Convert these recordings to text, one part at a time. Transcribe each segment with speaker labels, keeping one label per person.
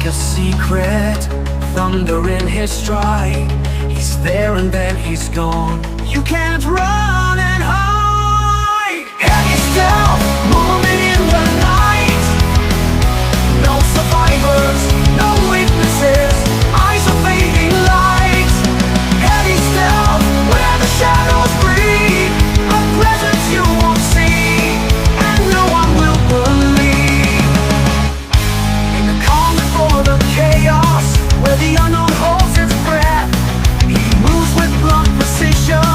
Speaker 1: like a secret, thunder in his stride. He's there and then he's gone. You can't run and hide. Heavy stealth, moving in the night. No survivors, no witnesses, eyes are fading light. Heavy stealth, where the shadows breathe, a presence you won't see, and no one will believe. In the calm before the chaos, where the unknown holds its breath, he moves with blunt precision,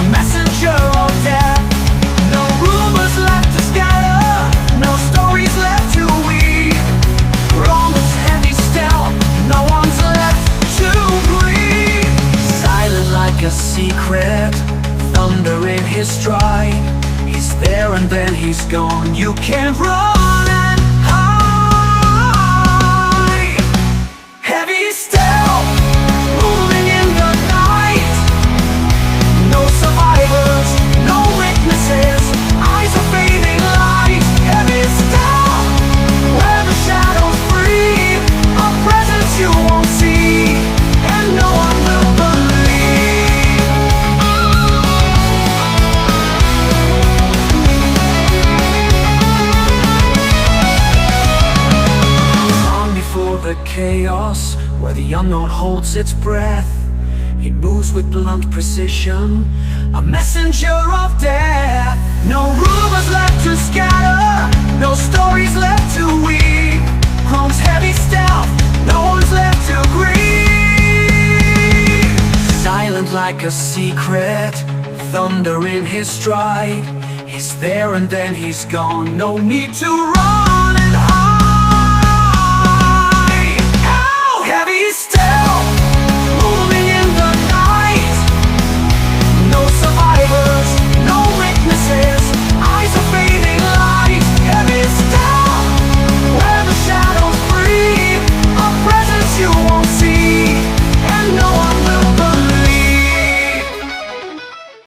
Speaker 1: a messenger of death. No rumors left to scatter, no stories left to weave. Romans heavy stealth, no one's left to breathe. Silent like a secret, thunder in his stride. He's there and then he's gone. You can't run and hide. Heavy stealth, moving in the night. No survivors, no witnesses, eyes are fading light. Heavy stealth, where the shadows breathe, a presence you won't see, and no one will believe. Long before the chaos, where the unknown holds its breath, he moves with blunt precision, a messenger of death. No rumors left to scatter, no stories left to weave. Chrome's heavy stealth, no one's left to grieve. Silent like a secret, thunder in his stride. He's there and then he's gone. No need to run.